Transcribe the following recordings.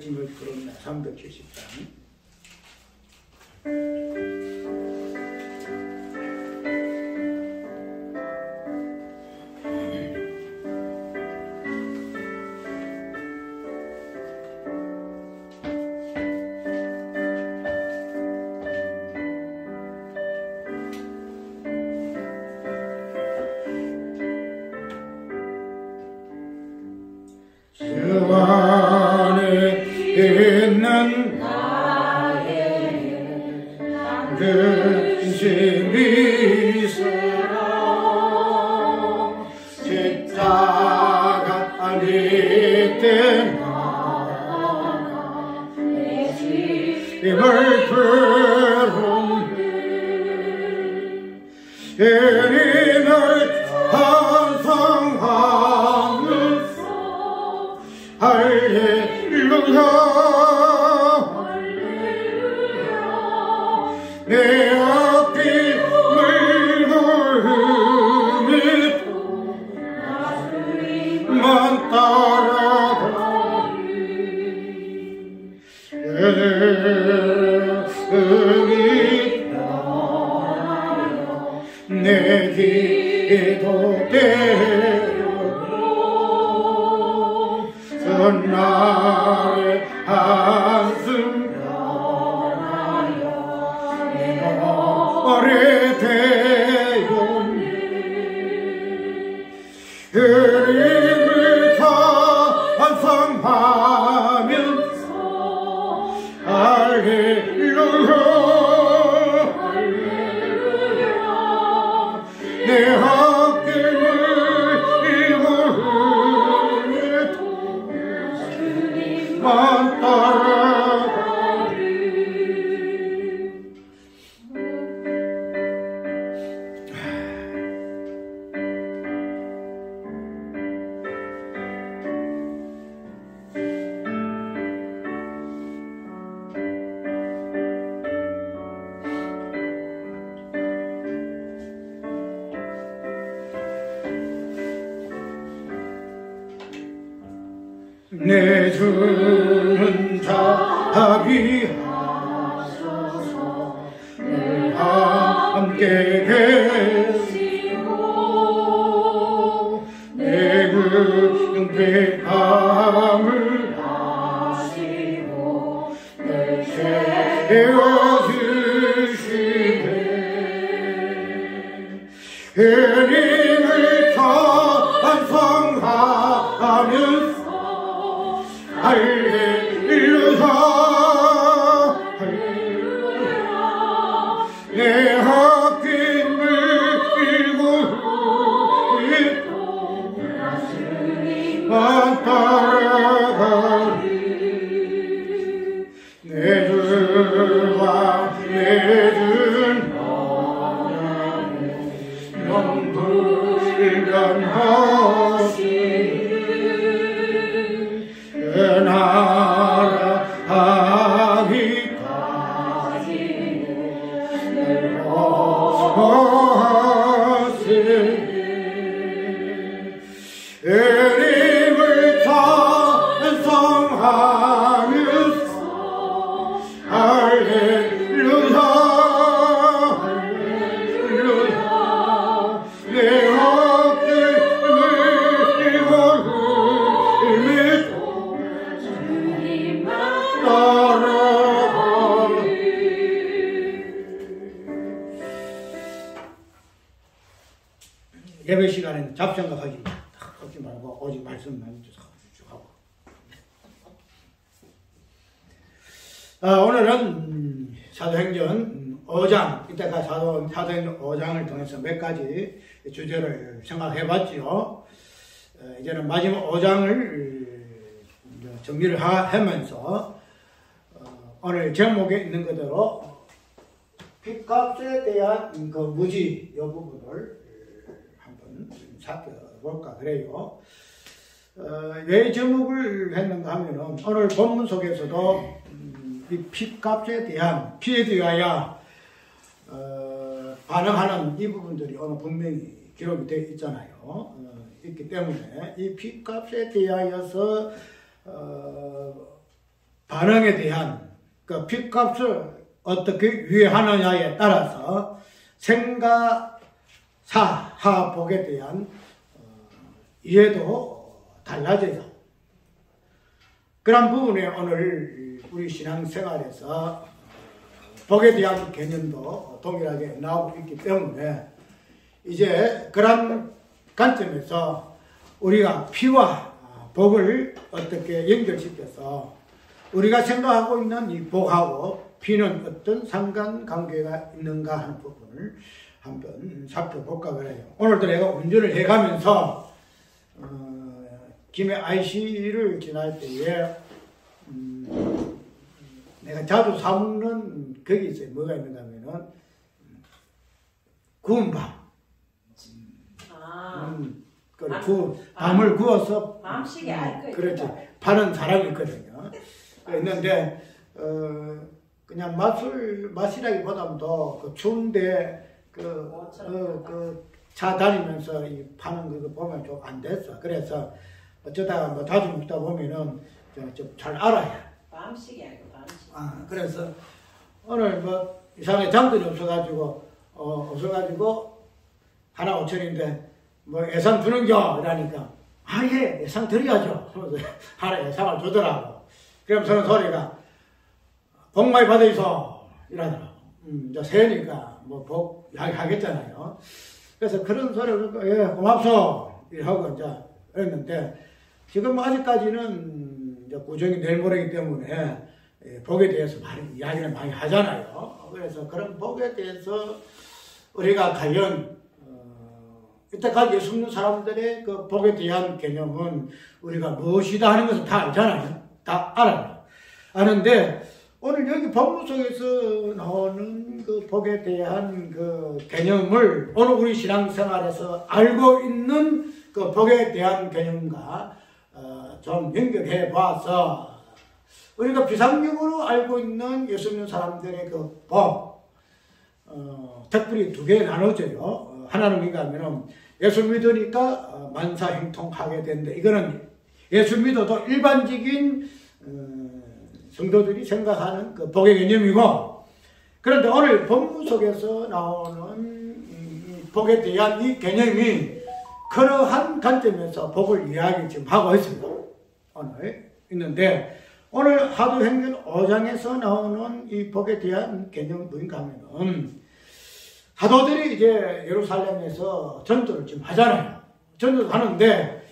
짐을 풀었네. 373. 주 안에 있는 근심이 새로 십자가 아닐 때 힘을 부르네 예림을 찬송하면서 할렐루야 내 앞길을 걸으며 따라가 내 기도대로 전날의 한숨 오래되었네 흐림을 찬송하면서 할렐루야 내 앞길을 걸으며 따라가리 내 주는 자비하소서 늘 함께 계시고 내 궁핍함을 아시고 늘 채워주시네 예림을 찬송하면서 할렐루야 할렐루야 내 앞길을 걸으며 따라가리 내 주와 내 주 영불변하시 나라 하기까지 늘 어서하시네 예림을 찬송하면서 할렐루야 할렐루야 내 앞길을 걸으며 예배 시간에는 잡생각하지 하지 말고 오직 말씀만 쭉 하고 오늘은 사도행전 5장 이때가 사도행전 5장을 통해서 몇 가지 주제를 생각해 봤지요. 이제는 마지막 5장을 정리를 하면서 오늘 제목에 있는 그대로 핏값에 대한 그 무지 이 부분을 한번 살펴볼까 그래요. 왜 제목을 했는가 하면은 오늘 본문 속에서도 이 핏값에 대한 피에 대하여 반응하는 이 부분들이 오늘 분명히 기록이 되어 있잖아요. 있기 때문에 이 핏값에 대하여서 반응에 대한 그 핏값을 어떻게 유예하느냐에 따라서 생가, 하복에 대한 이해도 달라져요. 그런 부분에 오늘 우리 신앙생활에서 복에 대한 개념도 동일하게 나오고 있기 때문에 이제 그런 관점에서 우리가 피와 복을 어떻게 연결시켜서 우리가 생각하고 있는 이 복하고 피는 어떤 상관관계가 있는가 하는 부분을 한번 살펴볼까 그래요. 오늘도 내가 운전을 해가면서 김해 IC를 지날 때에 내가 자주 사먹는 거기 있어요. 뭐가 있는가 하면은 구운 밤. 밤을 구워서 밤식이 알 그렇지 파는 사람이 있거든요. 있는데 그냥 맛이라기보다도 그 추운데 차 다니면서 이 파는 거 보면 좀 안 됐어. 그래서 어쩌다가 뭐 자주 먹다 보면은 좀 잘 알아요. 밤식이 알고 밤식. 그래서 오늘 뭐 이상하게 장들이 없어가지고 하나 5천인데 뭐 예상 주는겨 이러니까 예 예상 드려야죠. 하나 예상을 주더라고. 그럼 저는 소리가 복 많이 받으이소 이러더라고. 이제 새해니까 뭐 복 하겠잖아요. 그래서 그런 소리를 듣고 예 고맙소 이러고 이제 했는데 지금 아직까지는 이제 구정이 내일 모레이기 때문에 복에 대해서 이야기를 많이 하잖아요. 그래서 그런 복에 대해서 우리가 과연 이때까지 예수 믿는 사람들의 그 복에 대한 개념은 우리가 무엇이다 하는 것을 다 알잖아요. 다 알아요. 아는데 오늘 여기 본문 속에서 나오는 그 복에 대한 그 개념을 오늘 우리 신앙생활에서 알고 있는 그 복에 대한 개념과 좀 연결해 봐서 우리가 비상적으로 알고 있는 예수 믿는 사람들의 그 복, 특별히 두 개에 나눠져요. 하나는 뭔가 하면은 예수 믿으니까 만사형통하게 된다. 이거는 예수 믿어도 일반적인 성도들이 생각하는 그 복의 개념이고, 그런데 오늘 본문 속에서 나오는 복에 대한 이 개념이 그러한 관점에서 복을 이야기 지금 하고 있습니다. 오늘 있는데 오늘 사도행전 5장에서 나오는 이 복에 대한 개념은 뭔가 하면은 사도들이 이제 예루살렘에서 전도를 지금 하잖아요. 전도를 하는데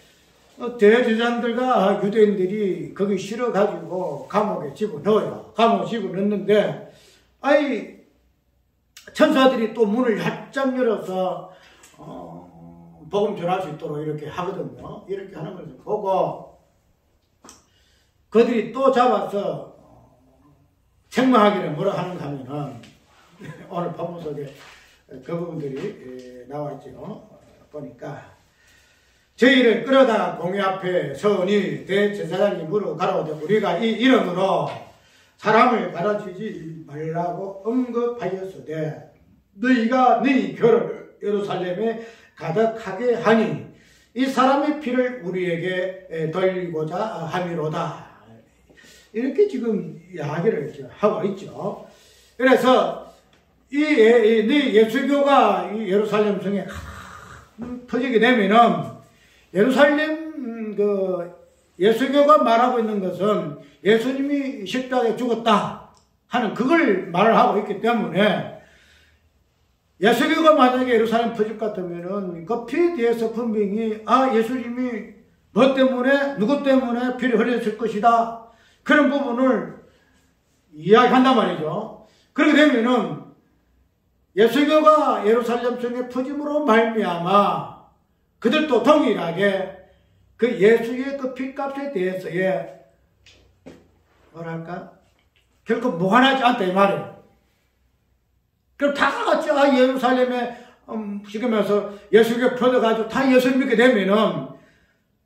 대제사장들과 유대인들이 거기 실어가지고 감옥에 집어넣어요. 감옥에 집어넣는데 천사들이 또 문을 활짝 열어서 복음 전할 수 있도록 이렇게 하거든요. 이렇게 하는 것을 보고 그들이 또 잡아서 책망하기를 뭐라 하는가 하면은 오늘 본문 속에 그 부분들이 나와 있죠. 보니까 저희를 끌어다 공회 앞에 서으니 대제사장이 물어 가로되 우리가 이 이름으로 사람을 받아주지 말라고 언급하였으되 너희가 너희 벼를 예루살렘에 가득하게 하니 이 사람의 피를 우리에게 돌리고자 함이로다. 이렇게 지금 이야기를 하고 있죠. 그래서 이 예수교가 이 예루살렘 성에 퍼지게 되면은 예루살렘 예수교가 말하고 있는 것은 예수님이 십자가에 죽었다 하는 그걸 말을 하고 있기 때문에 예수교가 만약에 예루살렘 퍼질 것 같으면은 그 피에 대해서 분명히 예수님이 뭐 때문에 누구 때문에 피를 흘렸을 것이다 그런 부분을 이야기한단 말이죠. 그렇게 되면은 예수교가 예루살렘 성에 퍼짐으로 말미암아 그들도 동일하게 그 예수의 그 핏값에 대해서의 뭐랄까 결코 무관하지 않다 이 말이에요. 그럼 다 같이 예루살렘에 지금에서 예수교 퍼져가지고 다 예수를 믿게 되면은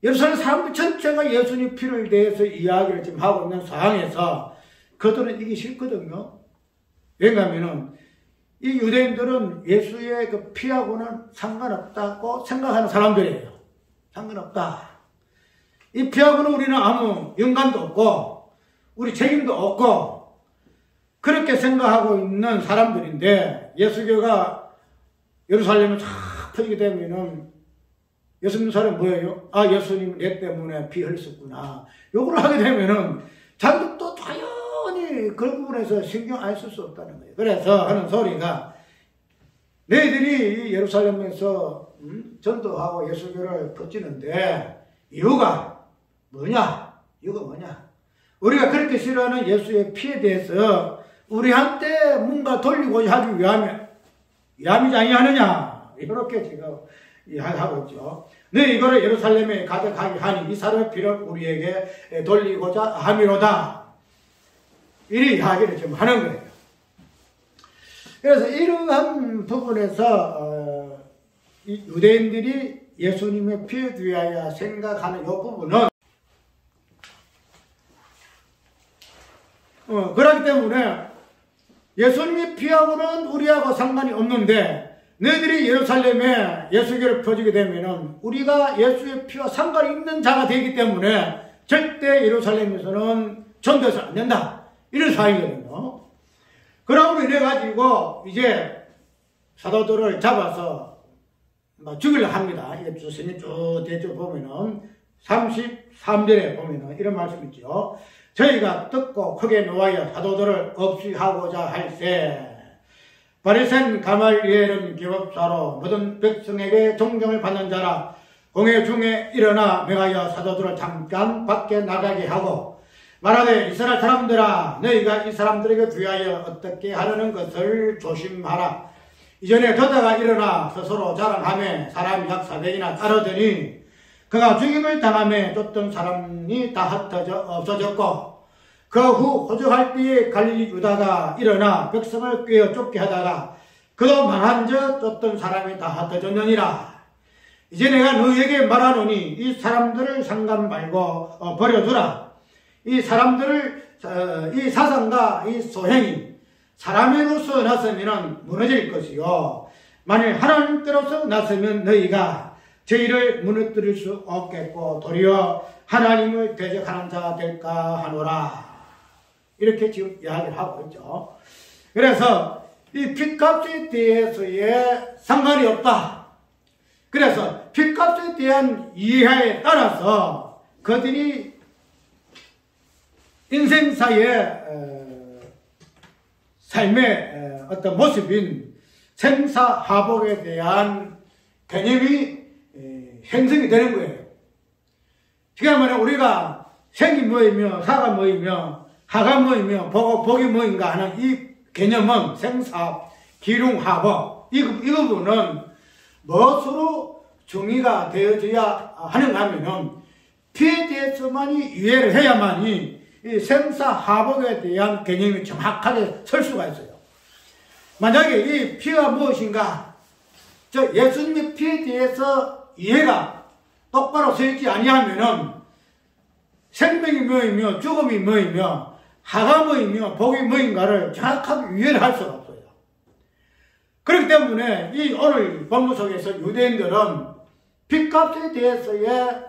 예루살렘 사람들 전체가 예수님 피를 대해서 이야기를 지금 하고 있는 상황에서 그들은 이게 싫거든요. 왜냐하면은 이 유대인들은 예수의 그 피하고는 상관없다고 생각하는 사람들이에요. 상관없다. 이 피하고는 우리는 아무 연관도 없고 우리 책임도 없고 그렇게 생각하고 있는 사람들인데 예수교가 예루살렘을 쫙 퍼지게 되면은 예수님 사람 뭐예요? 아, 예수님 내 때문에 피 흘렸었구나. 요걸 하게 되면은 자기도 또 당연히 그 부분에서 신경 안 쓸 수 없다는 거예요. 그래서 하는 소리가 너희들이 예루살렘에서 전도하고 예수교를 퍼지는데 이유가 뭐냐? 이유가 뭐냐? 우리가 그렇게 싫어하는 예수의 피에 대해서 우리한테 뭔가 돌리고자 하기 위함이지 아니하느냐? 이렇게 지금 이야기하고 있죠. 네, 이거를 예루살렘에 가득하게 하니 이 사람의 피를 우리에게 돌리고자 함이로다. 이 이야기를 지금 하는 거예요. 그래서 이러한 부분에서 이 유대인들이 예수님의 피에 대하여 생각하는 이 부분은 그렇기 때문에 예수님의 피하고는 우리하고 상관이 없는데 너희들이 예루살렘에 예수교를 펴지게 되면은 우리가 예수의 피와 상관이 있는 자가 되기 때문에 절대 예루살렘에서는 전도해서는 안 된다. 이런 사항이거든요. 그러므로 이래가지고 이제 사도들을 잡아서 죽이려고 합니다. 이게 주스님 쭉 대쭉 보면은 33절에 보면은 이런 말씀 있죠. 저희가 듣고 크게 노하여 사도들을 없이하고자 할세 바리새인 가말리엘은 기업사로 모든 백성에게 존경을 받는 자라 공회 중에 일어나 명하여 사도들을 잠깐 밖에 나가게 하고 말하되 이스라엘 사람들아 너희가 이 사람들에게 귀하여 어떻게 하려는 것을 조심하라. 이전에 더다가 일어나 스스로 자랑하며 사람이 약 400이나 따르더니 그가 죽임을 당하며 쫓던 사람이 다 흩어져 없어졌고 그 후 호적할 때에 갈릴리 유다가 일어나 백성을 꿰어 쫓게 하다가 그도 망한저 쫓던 사람이 다 흩어졌느니라. 이제 내가 너희에게 말하노니 이 사람들을 상관 말고 버려두라. 이 사람들을 이 사상과 이 소행이 사람으로서 나서면 무너질 것이요 만일 하나님께로서 나서면 너희가 저희를 무너뜨릴 수 없겠고 도리어 하나님을 대적하는 자가 될까 하노라. 이렇게 지금 이야기를 하고 있죠. 그래서 이 핏값에 대해서의 상관이 없다. 그래서 핏값에 대한 이해에 따라서 그들이 인생사의 삶의 어떤 모습인 생사하복에 대한 개념이 형성이 되는 거예요. 그러면 우리가 생이 뭐이며 사가 뭐이며 하가 뭐이며 복이 뭐인가 하는 이 개념은 생사, 기lum하복 이 부분은 무엇으로 정의가 되어져야 하는가 하면은 피에 대해서만이 이해를 해야만이 이 생사하복에 대한 개념이 정확하게 설 수가 있어요. 만약에 이 피가 무엇인가, 저 예수님의 피에 대해서 이해가 똑바로 서 있지 아니하면은 생명이 뭐이며 죽음이 뭐이며 하가 뭐이며 복이 뭐인가를 정확하게 이해를 할 수가 없어요. 그렇기 때문에 이 오늘 본문 속에서 유대인들은 핏값에 대해서의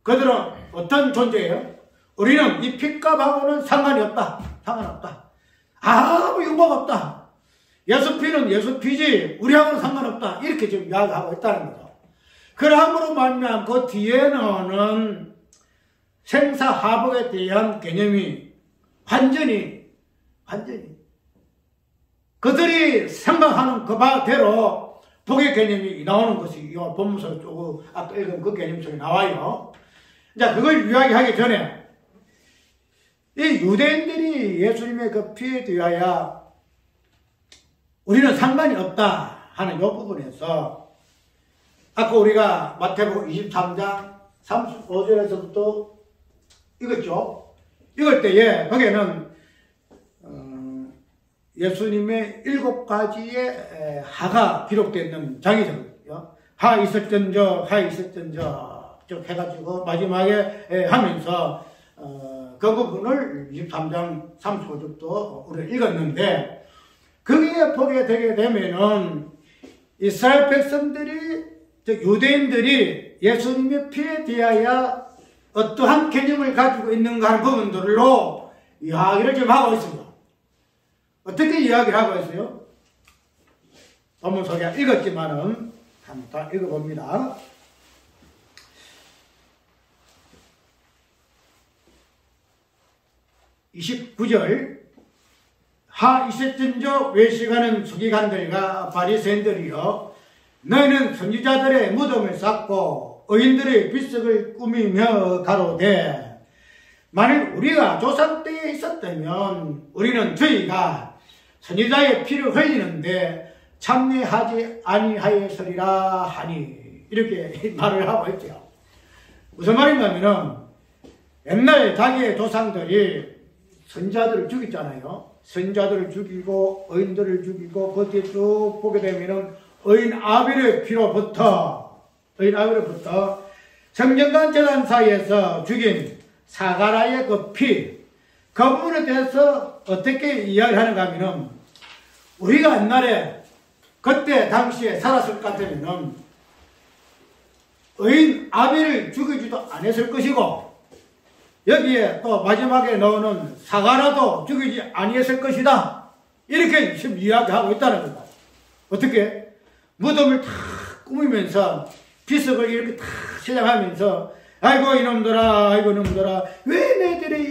그들은 어떤 존재예요? 우리는 이 핏값하고는 상관이 없다. 상관없다. 아무 유무가 없다. 예수 피는 예수 피지 우리하고는 상관없다. 이렇게 지금 이야기하고 있다는 거죠. 그러함으로 말미암아 그 뒤에는 생사하복에 대한 개념이 완전히 그들이 생각하는 그 바대로 복의 개념이 나오는 것이 이 본문서 조금 아까 읽은 그 개념 속에 나와요. 자, 그걸 이야기하기 전에 이 유대인들이 예수님의 그 피에 대하여 우리는 상관이 없다 하는 이 부분에서 아까 우리가 마태복음 23장 35절에서부터 읽었죠. 읽을 때에 거기에는 예수님의 7가지의 하가 기록되어 있는 장이죠. 하 있을전저 쭉 해가지고 마지막에 하면서 그 부분을 23장 35절도 우리가 읽었는데 거기에 보게 되게 되면은 이스라엘 백성들이 유대인들이 예수님의 피에 대하여 어떠한 개념을 가지고 있는가 하는 부분들로 이야기를 좀 하고 있습니다. 어떻게 이야기를 하고 있어요? 본문 속에 읽었지만은 한번 다 읽어봅니다. 29절 하 이셋전조 외식하는 서기관들과 바리새인들이여 너희는 선지자들의 무덤을 쌓고 의인들의 비석을 꾸미며 가로되 만일 우리가 조상 때에 있었다면 우리는 저희가 선지자의 피를 흘리는데 참여하지 아니하였으리라 하니 이렇게 말을 하고 있죠. 무슨 말인가 하면은 옛날 자기의 조상들이 선자들을 죽였잖아요. 선자들을 죽이고 의인들을 죽이고 그때 쭉 보게 되면은 의인 아벨의 피로부터 성전과 제단 사이에서 죽인 사가라의 그 피, 그 부분에 대해서 어떻게 이야기하는가 하면은 우리가 옛날에 그때 당시에 살았을 것 같으면은 의인 아벨을 죽이지도 않았을 것이고 여기에 또 마지막에 나오는 사가라도 죽이지 아니했을 것이다. 이렇게 지금 이야기하고 있다는 겁니다. 어떻게? 무덤을 탁 꾸미면서 비석을 이렇게 탁 시작하면서 아이고 이놈들아 왜 너희들이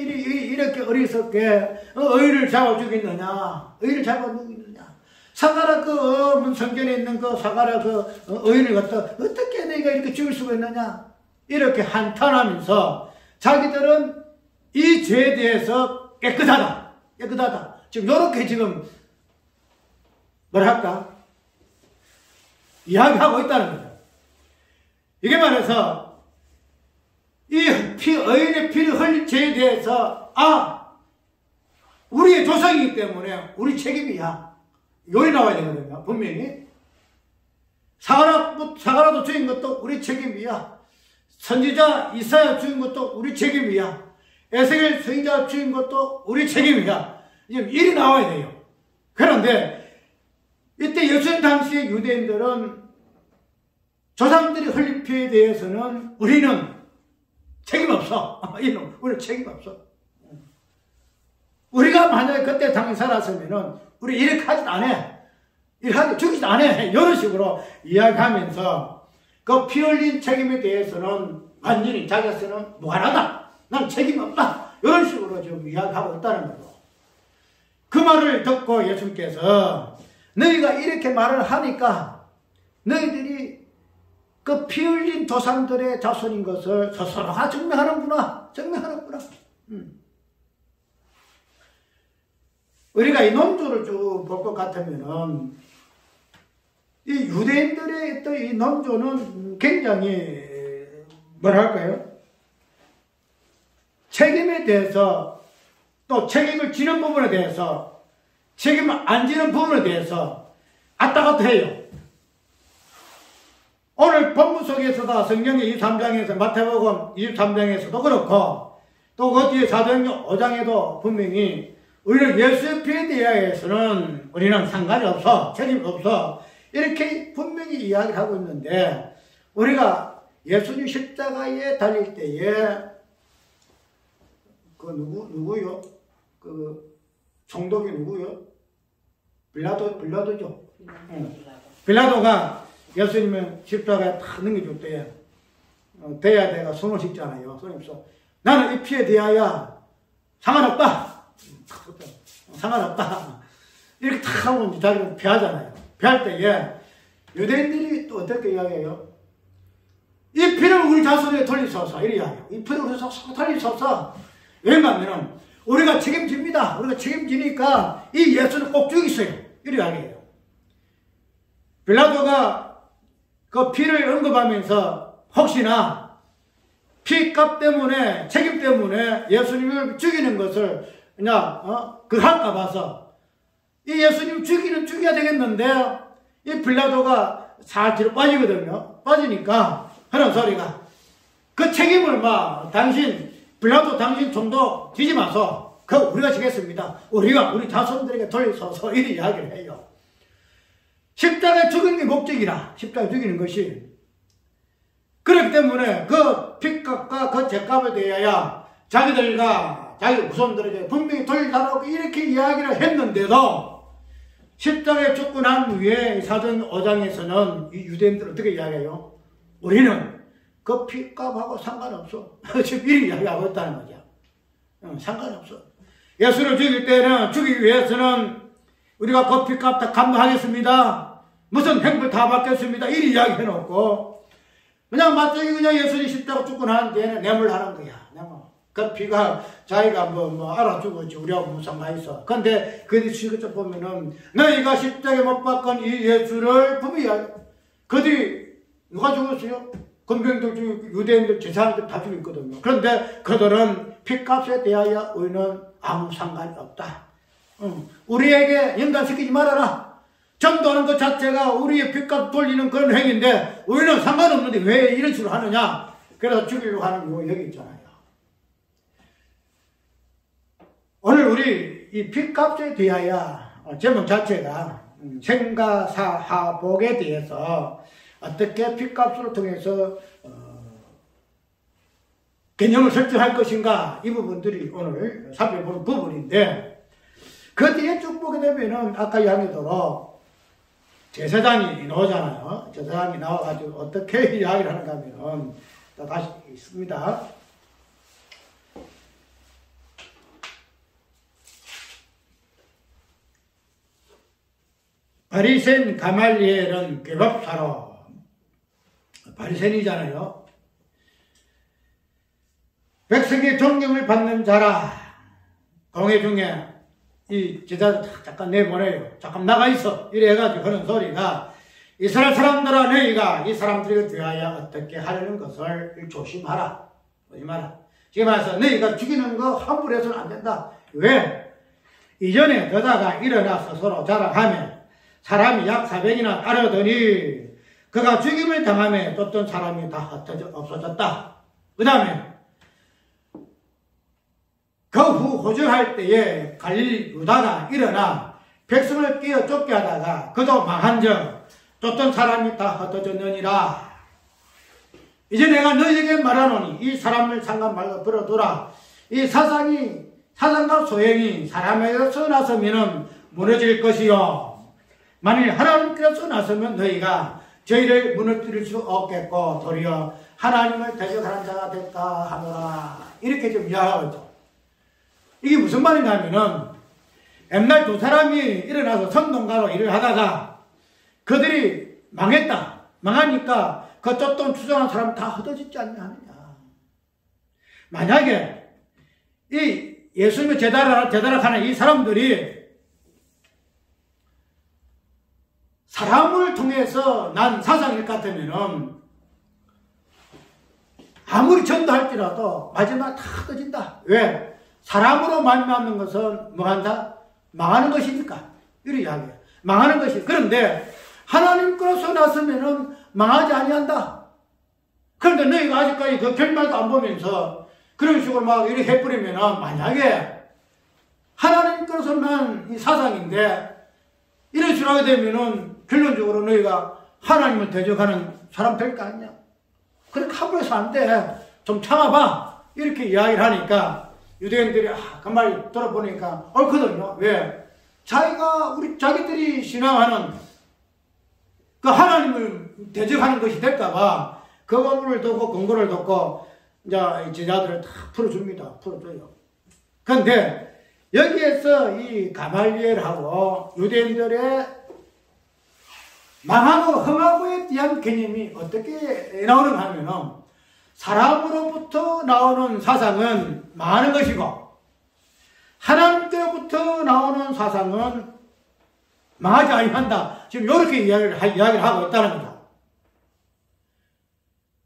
이렇게 어리석게 의인을 잡아 죽였느냐? 의인을 잡아 죽였느냐? 사가라 그 성전에 있는 그 사가라 그 의인을 갖다 어떻게 너희가 이렇게 죽일 수가 있느냐? 이렇게 한탄하면서 자기들은 이 죄에 대해서 깨끗하다. 지금 이렇게 지금 뭐랄까 이야기하고 있다는 거죠. 이게 말해서 이 의인의 피를 흘린 죄에 대해서 우리의 조상이기 때문에 우리 책임이야. 요리 나와야 되거든요. 분명히 사가라도 죽인 것도 우리 책임이야. 선지자 이사야 죽인 것도 우리 책임이야. 에스겔 선지자 죽인 것도 우리 책임이야. 지금 일이 나와야 돼요. 그런데 이때 예수님 당시의 유대인들은 조상들이 흘린 피에 대해서는 우리는 책임 없어. 우리는 책임 없어. 우리가 만약에 그때 당시 살았으면은 우리 이렇게 하지도 않아. 이렇게 죽이지도 않아. 이런 식으로 이야기하면서 그 피 흘린 책임에 대해서는 완전히 자기한테는 무관하다. 난 책임 없다. 이런 식으로 지금 이야기하고 있다는 거죠. 그 말을 듣고 예수님께서 너희가 이렇게 말을 하니까 너희들이 그 피 흘린 조상들의 자손인 것을 스스로가 증명하는구나. 우리가 이 논조를 쭉 볼 것 같으면은 이 유대인들의 또 이 논조는 굉장히 뭐랄까요? 책임에 대해서 또 책임을 지는 부분에 대해서 책임을 안 지는 부분에 대해서 왔다갔다 해요. 오늘 본문 속에서도 성경의 23장에서 마태복음 23장에서도 그렇고 또 그 뒤에 사도행전 5장에도 분명히 우리는 예수의 피에 대해서는 우리는 상관이 없어. 책임 없어. 이렇게 분명히 이야기를 하고 있는데 우리가 예수님 십자가에 달릴 때에 그 누구요? 그 총독이 누구요? 빌라도죠. 빌라도가 예수님을 십자가에 탁 넘겨줄 때에 대야 내가 손을 씻잖아요. 손을 씻어. 나는 이 피에 대하여 상관없다. 이렇게 탁 하고 자기는 피하잖아요. 피할 때에 유대인들이 또 어떻게 이야기해요? 이 피를 우리 자손에게 돌리소서. 이래 이야기해요. 이 피를 우리 자손에게 돌리소서. 왜냐하면 우리가 책임집니다. 우리가 책임지니까 이 예수는 꼭 죽이세요. 이래 이야기해요. 빌라도가 그 피를 언급하면서 혹시나 피값 때문에 책임 때문에 예수님을 죽이는 것을 그냥 할까 봐서 이 예수님 죽여야 되겠는데 이 빌라도가 사지로 빠지거든요. 빠지니까 하는 소리가 그 책임을 빌라도 당신 총독 지지 마소. 그거 우리가 지겠습니다. 우리 자손들에게 돌려서서 이런 이야기를 해요. 십자가에 죽이는 게 목적이라. 십자가에 죽이는 것이 그렇기 때문에 그 핏값과 그 죗값에 대하여 자기들과 자기 후손들에게 분명히 돌려달라고 이렇게 이야기를 했는데도 십자가에 죽고 난 후에 사도행 5장에서는 이 유대인들 어떻게 이야기해요? 우리는 그 핏값하고 상관없어. 지금 이렇게 이야기하고 있다는 거죠. 상관없어. 예수를 죽일 때는 죽이기 위해서는 우리가 그 핏값 다 감당하겠습니다. 무슨 행벌 다 받겠습니다. 이렇게 이야기해놓고 그냥 마땅히 그냥 예수님 십자가 죽고 난 뒤에는 뇌물하는 거야. 그 피가 자기가 알아 죽었지. 우리하고 무슨 상관있어. 근데 그 뒤에 보면은 너희가 십자가에 못 박은 이 예수를 분명히 그들이 누가 죽었어요? 건병들 중 유대인들 제사장들 다 죽였거든요. 그런데 그들은 핏값에 대하여 우리는 아무 상관이 없다. 우리에게 연관시키지 말아라. 전도하는 것 자체가 우리의 핏값 돌리는 그런 행위인데 우리는 상관없는데 왜 이런 식으로 하느냐. 그래서 죽이려고 하는 이유가 여기 있잖아요. 오늘 우리 이 핏값에 대하여 제목 자체가 생가사하복에 대해서 어떻게 핏값을 통해서 개념을 설정할 것인가 이 부분들이 오늘 살펴볼 부분인데 그 뒤에 쭉 보게 되면은 아까 이야기대로 제사장이 나오잖아요. 제사장이 나와가지고 어떻게 이야기를 하는가 하면 다시 있습니다. 바리새인 가말리엘은 궤법사로 바리새인이잖아요. 백성의 존경을 받는 자라. 공회 중에 이 제자 잠깐 내보내요. 잠깐 나가 있어. 이래 해가지고 하는 소리가 이스라엘 사람들아 너희가 이 사람들에 대하여 어떻게 하려는 것을 조심하라. 조심하라. 지금 말해서 너희가 죽이는 거 함부로 해서는 안 된다. 왜? 이전에 너다가 일어나서 서로 자랑하며 사람이 약 400이나 따르더니 그가 죽임을 당하며 쫓던 사람이 다 흩어져 없어졌다. 그 다음에 그 후 호전할 때에 갈릴리 유다가 일어나 백성을 끼어 쫓게 하다가 그도 망한즉 쫓던 사람이 다 흩어졌느니라. 이제 내가 너희에게 말하노니 이 사람을 상관 말고 들어두라. 이 사상과 소행이 사람에게서 나서면 무너질 것이요 만일 하나님께서 나서면 너희가 저희를 무너뜨릴 수 없겠고 도리어 하나님을 대적하는 자가 될까 하노라. 이렇게 좀 이야기하고 있죠. 이게 무슨 말인가 하면은 옛날 두 사람이 일어나서 선동가로 일을 하다가 그들이 망했다. 망하니까 그 쫓던 추종한 사람 다 흩어지지 않냐 하느냐. 만약에 이 예수님의 제자를 하는 이 사람들이 사람을 통해서 난 사상일 것 같으면은 아무리 전도할지라도 마지막 다 흩어진다. 왜? 사람으로 말미암는 것은 뭐한다? 망하는 것이니까. 이런 이야기야. 망하는 것이. 그런데 하나님께서 나서면은 망하지 아니한다. 그런데 너희가 아직까지 그 결말도 안 보면서 그런 식으로 막 이렇게 해버리면은 만약에 하나님께서 난 이 사상인데 이런 식으로 하게 되면은 결론적으로 너희가 하나님을 대적하는 사람 될 거 아니냐. 그렇게 함부로 해서 안 돼. 좀 참아봐. 이렇게 이야기를 하니까 유대인들이 그 말 들어보니까 옳거든요. 왜? 자기들이 신앙하는 그 하나님을 대적하는 것이 될까봐 그 부분을 두고 근거를 두고 이제 제자들을 다 풀어줍니다. 풀어줘요. 그런데 여기에서 이 가말리엘하고 유대인들의 망하고 흥하고에 대한 개념이 어떻게 나오는가 하면은 사람으로부터 나오는 사상은 망하는 것이고 하나님께로부터 나오는 사상은 망하지 아니한다. 지금 이렇게 이야기를 하고 있다는 거죠.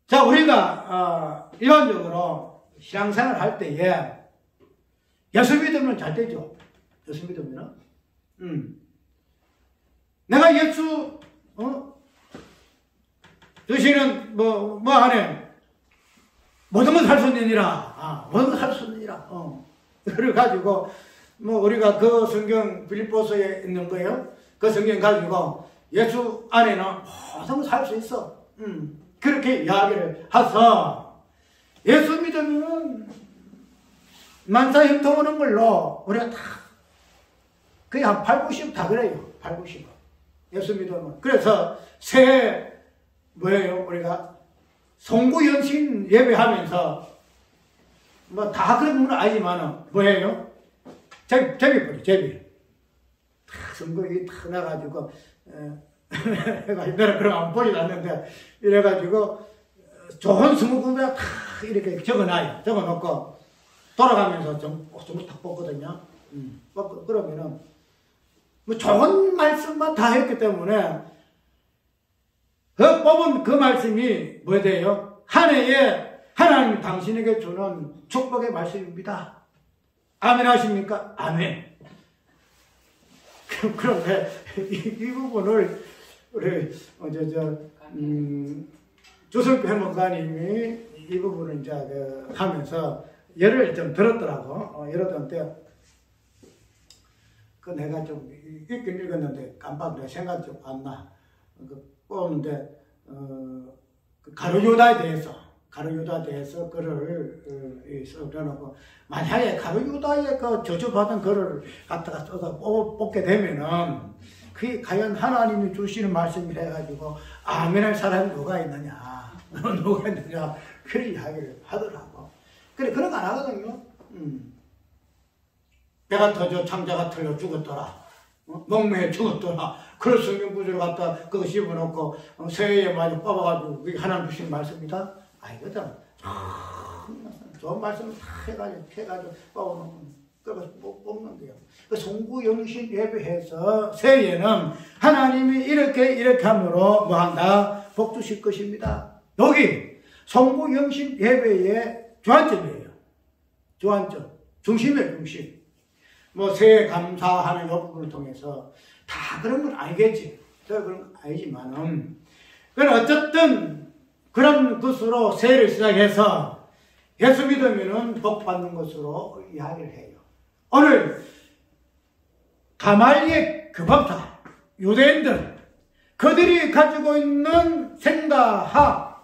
자, 우리가 일반적으로 신앙생활을 할 때에 예수 믿으면 잘 되죠. 예수 믿으면 내가 예수 주시는 뭐 하네 모든 걸 살 수 있느니라. 모든 걸 살 수 있느니라. 그래가지고 우리가 그 성경 빌립보서에 있는 거예요. 그 성경 가지고 예수 안에는 모든 걸 살 수 있어. 그렇게 이야기를 해서 예수 믿으면 만사형통 오는 걸로 우리가 다 거의 한 80, 90 다 그래요. 80, 90. 예수 믿으면. 그래서 새해 뭐예요? 우리가 송구연신 예배하면서 뭐 다 그런 건 아니지만 뭐예요? 제비. 다 선거에 탁 나가지고 내가 그런 안 보지 않는데 이래가지고 좋은 스무고개 탁 이렇게 적어놔요. 적어놓고 돌아가면서 좀 딱 뽑거든요. 그러면은 뭐 좋은 말씀만 다 했기 때문에 그 뽑은 그 말씀이 뭐 돼요? 한 해에 하나님 당신에게 주는 축복의 말씀입니다. 아멘 하십니까? 아멘. 그런데 이 부분을 우리 조선교 회목사님이 이 부분을 이제 하면서 예를 좀 들었더라고. 예를 들었는데 그 내가 좀 읽긴 읽었는데 깜빡 내가 생각이 좀 안 나. 뽑는데 그 가룟유다에 대해서 글을 써놓고 만약에 가룟유다에 그 저주받은 글을 갖다가 써서 뽑게 되면은 그게 과연 하나님이 주시는 말씀이라 해가지고 아멘할 사람이 누가 있느냐 그런 이야기를 하더라고. 그래 그런 거 안 하거든요. 배가 터져 창자가 틀려 죽었더라. 목매에 죽었더라. 그런 성경 구절을 갖다 그거 씹어놓고 새해에 마저 뽑아가지고 그게 하나님 주신 말씀이다? 아니거든. 좋은 말씀을 다 해가지고 뽑아놓고 그걸 뽑는 거예요. 그 송구영신 예배해서 새해에는 하나님이 이렇게 함으로 뭐한다? 복 주실 것입니다. 여기 송구영신 예배의 주안점이에요. 주안점. 중심이에요, 중심. 뭐 새해 감사하는 이 부분을 통해서 다 그런 건 아니겠지. 제가 그런 건 아니지만은 그건 어쨌든 그런 것으로 새해를 시작해서 예수 믿으면은 복 받는 것으로 이야기를 해요. 오늘 가말리의 교법사 유대인들 그들이 가지고 있는 생사하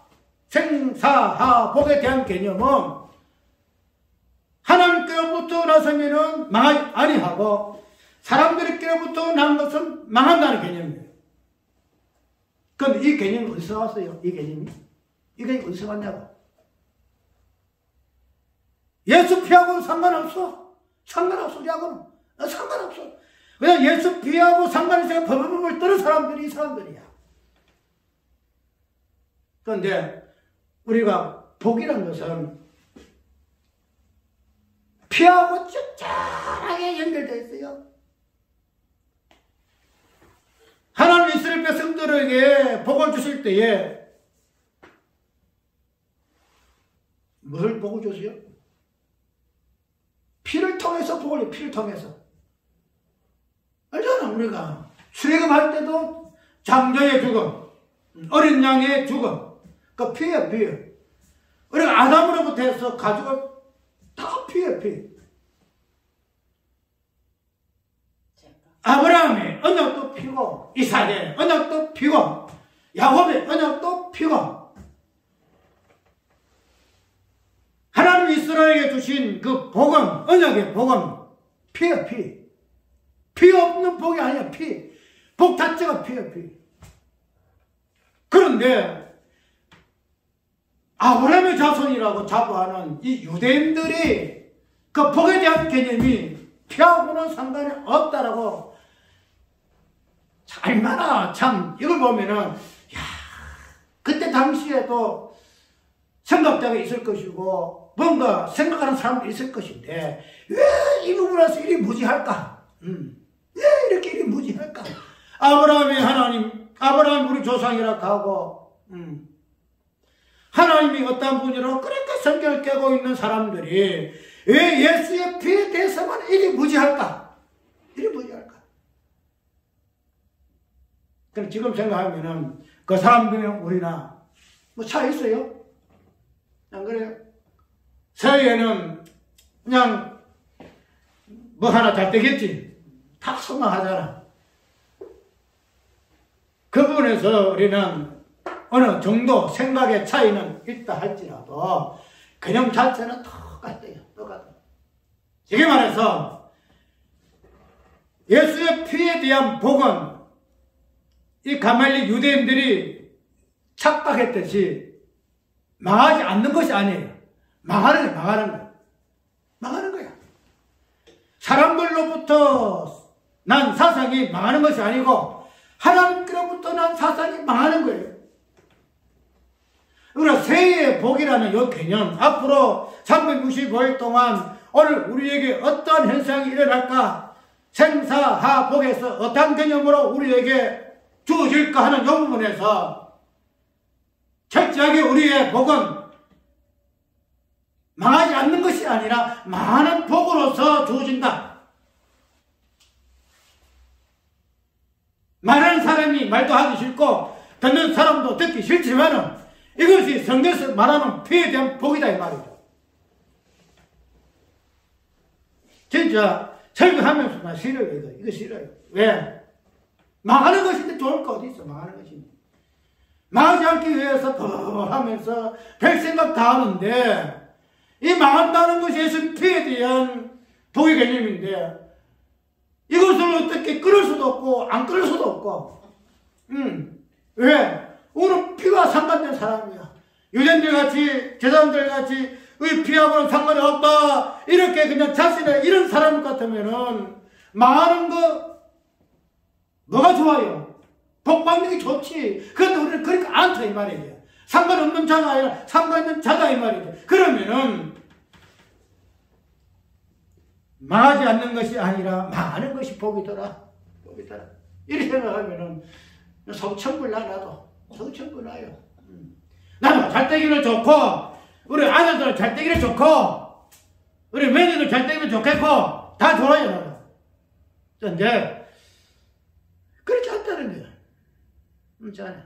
복에 대한 개념은 하나님께로부터 나서면은 망하지 아니하고 사람들께로부터 난 것은 망한다는 개념이에요. 그런데 이 개념이 어디서 왔어요? 이 개념이 어디서 왔냐고. 예수 피하고는 상관없어. 야고는. 상관없어. 그냥 예수 피하고 상관없어. 버벅버벅 떠는 사람들이 이 사람들이야. 그런데 우리가 복이라는 것은 피하고 쫓아하게 연결되어 있어요. 하나님 이스라엘 백성들에게 복을 주실 때에 무엇을 복을 주세요? 피를 통해서 복을 줘요. 피를 통해서. 알잖아. 우리가 출애굽할 때도 장자의 죽음, 어린 양의 죽음, 그 피예요. 우리가 아담으로부터 해서 가지고 다 피예요. 피. 아브라함의 언약도 피고, 이삭의 언약도 피고, 야곱의 언약도 피고, 하나님 이스라엘에게 주신 그 복음, 언약의 복음, 피예요. 피 없는 복이 아니야. 복 자체가 피예요. 그런데 아브라함의 자손이라고 자부하는 이 유대인들이 그 복에 대한 개념이 피하고는 상관이 없다라고 얼마나 참 이걸 보면은 야 그때 당시에도 생각자가 있을 것이고 뭔가 생각하는 사람도 있을 것인데 왜 이 부분에서 이리 무지할까? 왜 이렇게 이리 무지할까? 아브라함이 우리 조상이라고 하고 하나님이 어떤 분이라고 그렇게 성경을 깨고 있는 사람들이 왜 예수의 피에 대해서만 이리 무지할까? 그럼 지금 생각하면은 그 사람들이랑 우리나 뭐 차이 있어요? 안 그래요? 새해에는 그냥 뭐 하나 잘 되겠지. 다 소망하잖아. 그 부분에서 우리는 어느 정도 생각의 차이는 있다 할지라도 개념 자체는 똑같아요. 똑같아요. 쉽게 말해서 예수의 피에 대한 복은 이 가말리 유대인들이 착각했듯이 망하지 않는 것이 아니에요. 망하는 거야. 망하는 거야. 사람들로부터 난 사상이 망하는 것이 아니고 하나님께로부터 난 사상이 망하는 거예요. 그러나 새해의 복이라는 이 개념, 앞으로 365일 동안 오늘 우리에게 어떤 현상이 일어날까, 생사하복에서 어떤 개념으로 우리에게 주어질까 하는 이 부분에서 철저하게 우리의 복은 망하지 않는 것이 아니라 많은 복으로서 주어진다. 말하는 사람이 말도 하기 싫고 듣는 사람도 듣기 싫지만은 이것이 성경에서 말하는 피에 대한 복이다 이 말이죠. 진짜 설교하면서 나 싫어요. 이거 싫어요. 왜? 망하는 것인데 좋을 거 어디 있어. 망하는 것인데. 망하지 않기 위해서 더 하면서 별 생각 다 하는데 이 망한다는 것이 예수 피에 대한 복의 개념인데 이것을 어떻게 끊을 수도 없고 안 끊을 수도 없고 왜? 우리는 피와 상관된 사람이야. 유대인들 같이 제사장들 같이 의 피하고는 상관이 없다 이렇게 그냥 자신의 이런 사람 같으면은 망하는 거 뭐가 좋아요? 복 받는 게 좋지. 그런데 우리는 그러니까 않다 이 말이에요. 상관없는 자가 아니라 상관있는 자다 이 말이에요. 그러면은 망하지 않는 것이 아니라 망하는 것이 복이더라. 복이더라. 이렇게 생각하면은 성천불 나도 성천불 나요. 나도 잘되기는 좋고 우리 아들들 잘되기는 좋고 우리 매니들 잘되기는 좋겠고 다 좋아요. 나는. 그런데 그렇지 않다는 거야. 그렇지 않아.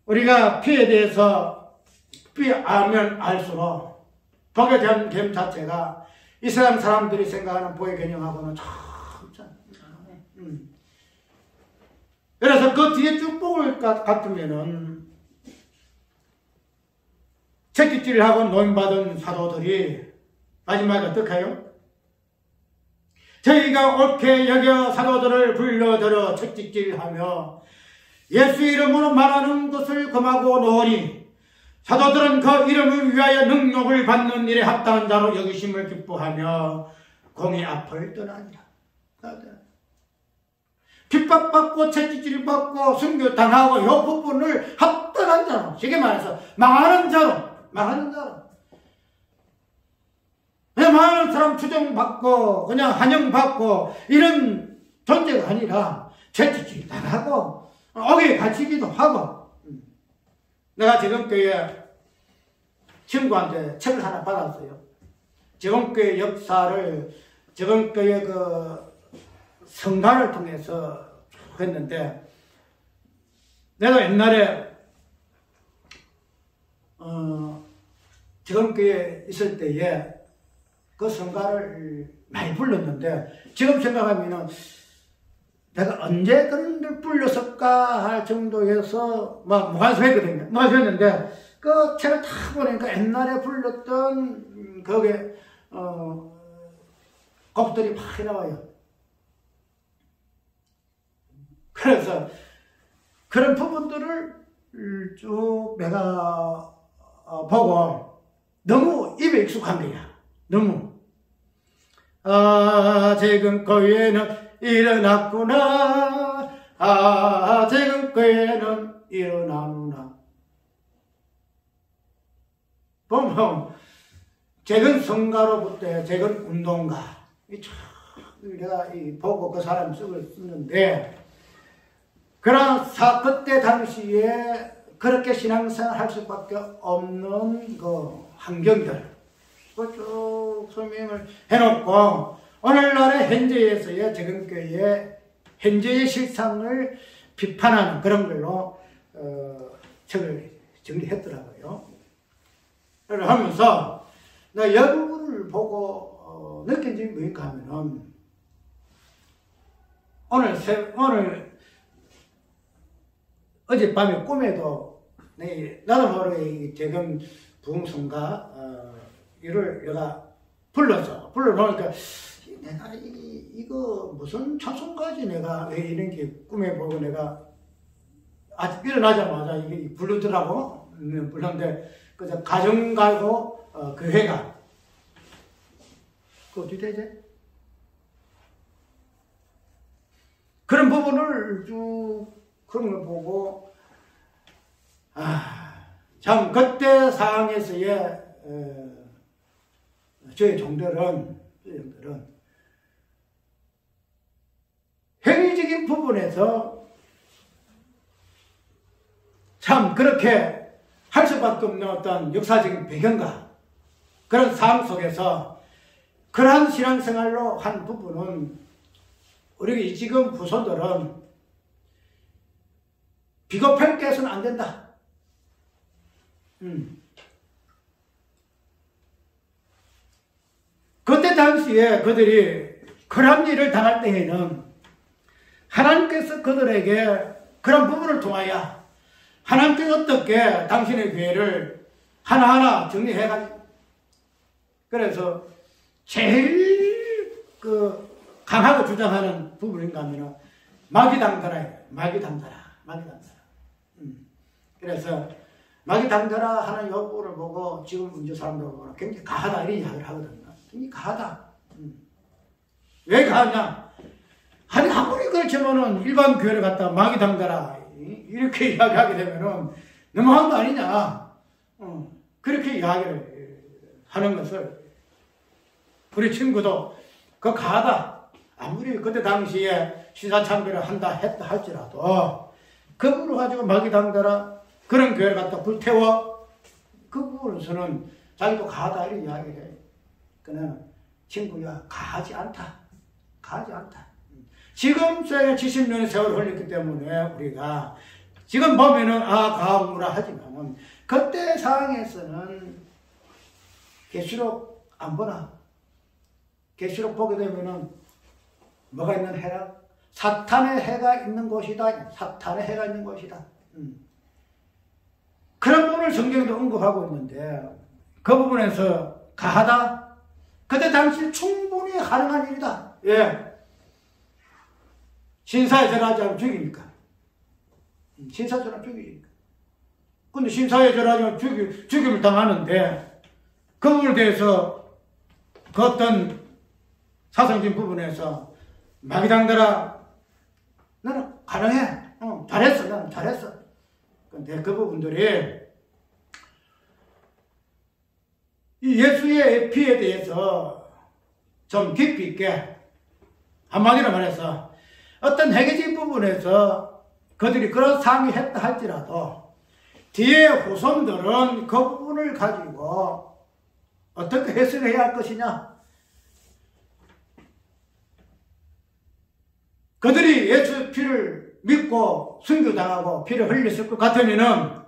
우리가 피에 대해서 알면 알수록 복에 대한 개념 자체가 이 세상 사람들이 생각하는 복의 개념하고는 참 그래서 그 뒤에 쭉 보을 것 같으면은 채찍질을 하고 노임받은 사도들이 마지막에 어떻게 해요? 저희가 옳게 여겨 사도들을 불러들여 채찍질하며 예수 이름으로 말하는 것을 금하고 놓으니 사도들은 그 이름을 위하여 능력을 받는 일에 합당한 자로 여기심을 기뻐하며 공의 앞을 떠나니라. 핍박받고 채찍질 받고 순교당하고 이 부분을 합당한 자로, 쉽게 말해서 망하는 자로 그냥 망하는 사람 추정받고 그냥 환영받고 이런 존재가 아니라 채찍질 당하고 어깨에 갇히기도 하고. 내가 지금교회 친구한테 책을 하나 받았어요. 지금교회 역사를 지금교회 그 성가를 통해서 했는데 내가 옛날에 지금교회에 있을 때에 그 성가를 많이 불렀는데 지금 생각하면은 내가 언제 그런 걸 불렀을까 할 정도에서 막 무관심했거든요. 무관심했는데 그 책을 다 보니까 옛날에 불렀던 거기에 곡들이 막 나와요. 그래서 그런 부분들을 쭉 내가 보고 너무 입에 익숙한 거야. 너무. 지금 교회는 일어났구나. 지금 교회는 일어나누나. 보면 재건 성가로부터 재건 운동가. 내가 보고 그 사람 쓰고 쓰는데 그러나 그때 당시에 그렇게 신앙생활 할 수밖에 없는 그 환경들 쭉 설명을 해놓고 오늘날의 현재에서의 재건교회의 현재의 실상을 비판하는 그런 걸로 책을 정리했더라고요. 그걸 하면서 내가 이 부분을 보고 느낀 점이 뭐인가 하면은 오늘 어젯밤에 꿈에도 나도 모르게 지금 부흥성가 이를 내가 불러놓으니까 내가 이거 무슨 찬송가지 내가 왜 이런 게 꿈에 보고 내가 아직 일어나자마자 이게 부르더라고. 불렀는데 그저 가정가고 교회가 그 어떻게 되지? 그런 부분을 쭉 그런 걸 보고 참 그때 상황에서의 저희 종들은 행위적인 부분에서 참 그렇게 할 수밖에 없는 어떤 역사적인 배경과 그런 상황 속에서 그러한 신앙생활로 한 부분은 우리 지금 후손들은 비겁할 게 해서는 안 된다. 그때 당시에 그들이 그런 일을 당할 때에는 하나님께서 그들에게 그런 부분을 통하여 하나님께서 어떻게 당신의 교회를 하나하나 정리해가지고 그래서 제일 강하게 주장하는 부분인가 하면 마귀당더라. 그래서 마귀당더라 하는 요구를 보고 지금 문제 사람들 보고 굉장히 가하다 이런 이야기를 하거든요. 굉장히 가하다. 왜 가하냐? 아니 아무리 그렇지만은 일반 교회를 갖다 마귀당더라 이렇게 이야기하게 되면은 너무한 거 아니냐. 그렇게 이야기를 하는 것을 우리 친구도 그 가하다. 아무리 그때 당시에 시사참배를 했다 할지라도 그 부분을 가지고 마귀당더라 그런 교회를 갖다 불태워 그 부분에서는 자기도 가하다 이런 이야기를 해. 그는 친구야 가하지 않다. 지금 70년의 세월을 흘렸기 때문에 우리가 지금 보면은 가하구나 하지만은 그때 상황에서는 계시록 안 보나? 계시록 보게 되면은 뭐가 있는 해라? 사탄의 해가 있는 곳이다. 사탄의 해가 있는 곳이다. 그런 부분을 성경에도 언급하고 있는데 그 부분에서 가하다? 그때 당시 충분히 가능한 일이다. 예. 신사에 절하지 않으면 죽이니까. 신사에 절하면 죽이니까. 근데 신사에 절하지 않으면 죽임을 당하는데 그 부분에 대해서 그 어떤 사상적인 부분에서 마귀당더라 나는 가능해. 잘했어. 나는 잘했어. 근데 그 부분들이 이 예수의 피에 대해서 좀 깊이 있게 한마디로 말해서 어떤 회개적인 부분에서 그들이 그런 상이 했다 할지라도 뒤에 후손들은 그 부분을 가지고 어떻게 해석해야 할 것이냐. 그들이 예수 피를 믿고 순교당하고 피를 흘렸을 것 같으면은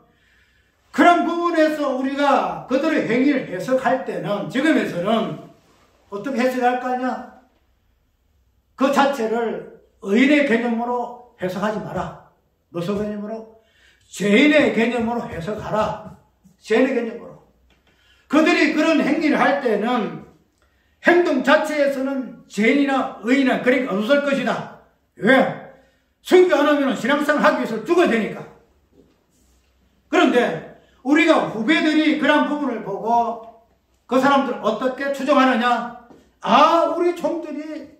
그런 부분에서 우리가 그들의 행위를 해석할 때는 지금에서는 어떻게 해석할 거 아니야? 그 자체를 의인의 개념으로 해석하지 마라. 무슨 개념으로? 죄인의 개념으로 해석하라. 죄인의 개념으로. 그들이 그런 행위를 할 때는 행동 자체에서는 죄인이나 의인은 그러니까 없을 것이다. 왜? 순교 안 하면 신앙생활 하기 위해서 죽어야 되니까. 그런데 우리가 후배들이 그런 부분을 보고 그 사람들 어떻게 추정하느냐? 우리 종들이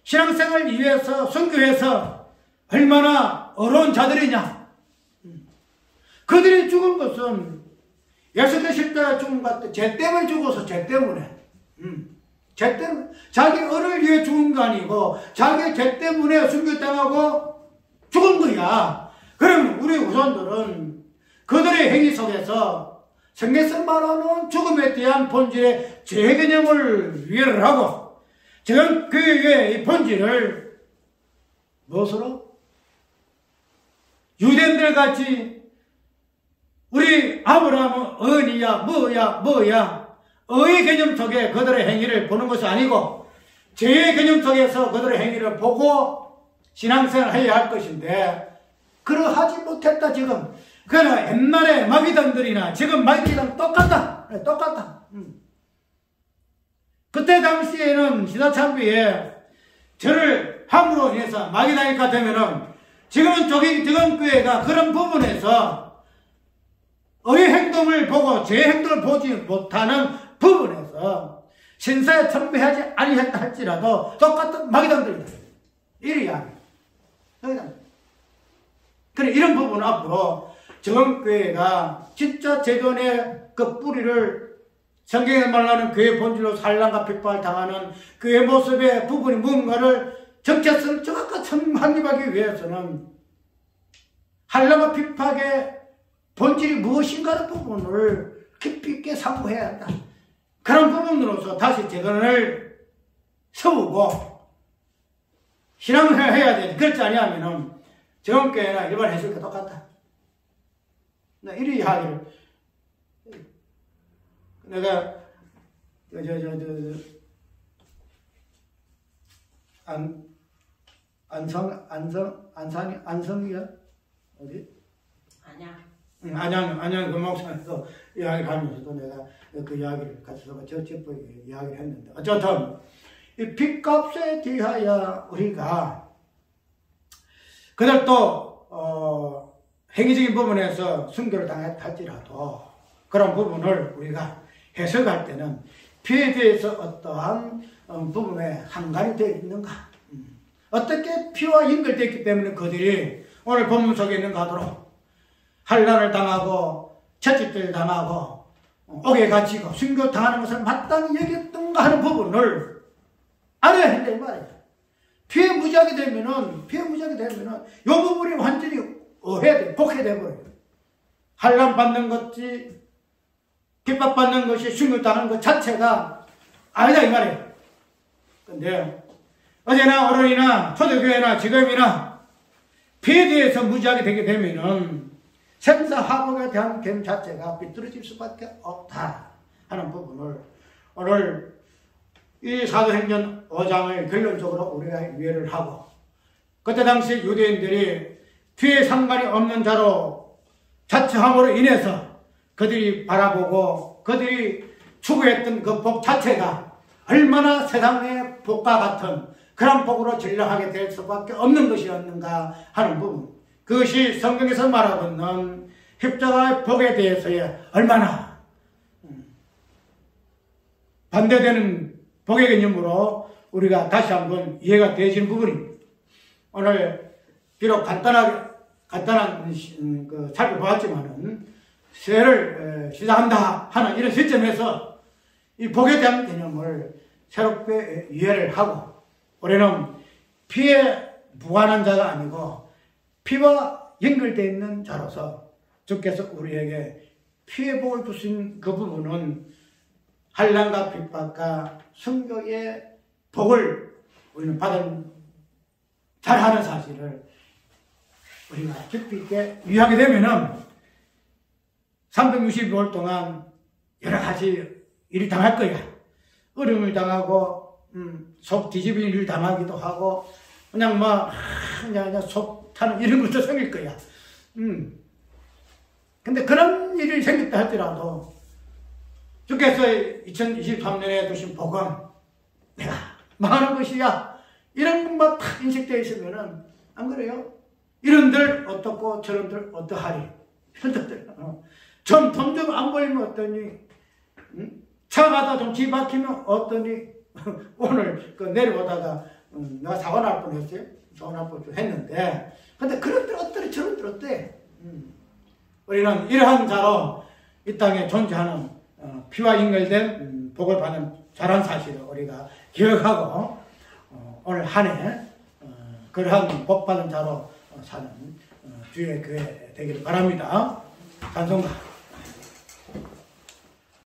신앙생활 위해서 순교해서 얼마나 어려운 자들이냐? 그들이 죽은 것은 예수 되실 때 죽은 것 같아. 죄 때문에 죽어서 죄 때문에. 죄 때문에. 자기 어를 위해 죽은 거 아니고 자기 죄 때문에 순교당하고 죽은 거야. 그럼 우리 후손들은 그들의 행위 속에서 성경에서 말하는 죽음에 대한 본질의 죄 개념을 이해를 하고 지금 그의 본질을 무엇으로? 유대인들 같이 우리 아브라함은 언이야 뭐야 의의 개념 속에 그들의 행위를 보는 것이 아니고 죄의 개념 속에서 그들의 행위를 보고 신앙생활을 해야 할 것인데 그러하지 못했다 지금. 그러나 옛날에 마귀단들이나 지금 마귀단 똑같다. 똑같다. 그때 당시에는 시사참배에 저를 함으로 인해서 마귀단이가 되면은 지금은 조경교회가 그런 부분에서 의의 행동을 보고 제 행동을 보지 못하는 부분에서 신사에 참배하지 아니했다 할지라도 똑같은 마귀단들이다. 이래야 해. 그래, 이런 부분 앞으로 정교회가 진짜 제돈의 그 뿌리를 성경에 말하는 그의 본질로 산란과 핍박을 당하는 그의 모습의 부분이 무언가를 정체성을 정확하게 확립하기 위해서는 산란과 핍박의 본질이 무엇인가의 부분을 깊이 있게 상고해야 한다. 그런 부분으로서 다시 재건을 세우고 신앙을 해야 돼. 그렇지 않으면 정교회나 일반 해석과 똑같다. 이리 이야기를 내가 안성이야? 어디? 안양 그 목사에서 이야기를 하면서도 내가 그 이야기를 같이 저쪽에 이야기를 했는데, 어쨌든 이 빚값에 대하여 우리가 그들 또 행위적인 부분에서 순교를 당할지라도 그런 부분을 우리가 해석할 때는 피에 대해서 어떠한 부분에 한간이 되어 있는가, 어떻게 피와 연결되어 있기 때문에 그들이 오늘 본문 속에 있는 가도록 환난을 당하고 채찍질 당하고 옥에 갇히고 순교 당하는 것을 마땅히 여겼던가 하는 부분을 알아야 한다 이 말이에요. 피해 무지하게 되면은 이 부분이 완전히 복해돼 버려요. 환난 받는 것이 핍박받는 것이 순교당하는 것 자체가 아니다 이 말이에요. 근데 어제나 오늘이나 초대교회나 지금이나 피에 대해서 무지하게 되게 되면은 생사화복에 대한 개념 자체가 비뚤어질 수밖에 없다 하는 부분을 오늘 이 사도행전 5장을 결론적으로 우리가 이해를 하고, 그때 당시 유대인들이 피에 상관이 없는 자로 자처함으로 인해서 그들이 바라보고 그들이 추구했던 그 복 자체가 얼마나 세상의 복과 같은 그런 복으로 전락하게 될 수밖에 없는 것이었는가 하는 부분, 그것이 성경에서 말하고 있는 십자가의 복에 대해서의 얼마나 반대되는 복의 개념으로 우리가 다시 한번 이해가 되어지는 부분입니다. 오늘 비록 간단한 그 살펴보았지만은 세를 시작한다 하는 이런 시점에서 이 복에 대한 개념을 새롭게 이해를 하고, 우리는 피에 무관한 자가 아니고 피와 연결되어 있는 자로서 주께서 우리에게 피의 복을 주신 그 부분은 환난과 핍박과 순교의 복을 우리는 잘하는 사실을 우리가 깊이 있게 이해하게 되면은 365일 동안 여러 가지 일을 당할 거야. 어려움을 당하고 속 뒤집이는 일을 당하기도 하고 그냥 속 타는 이런 것도 생길 거야. 근데 그런 일이 생겼다 할지라도 주께서 2023년에 주신 복음, 내가 망하는 것이야, 이런 것만 딱 인식되어 있으면은 안 그래요? 이런들 어떻고 저런들 어떠하리, 이런들 돈 좀 안 보이면 어떠니, 차 가다 좀 뒤박히면 어떠니, 오늘 내려오다가 내가 사고 날 뻔했어요. 사고 날 뻔했는데, 근데 그런들 어떠니 저런들 어때? 우리는 이러한 자로 이 땅에 존재하는 피와 연결된 복을 받는 자란 사실을 우리가 기억하고 오늘 한 해 그러한 복 받은 자로 사는 주의 교회 되기를 바랍니다. 찬송가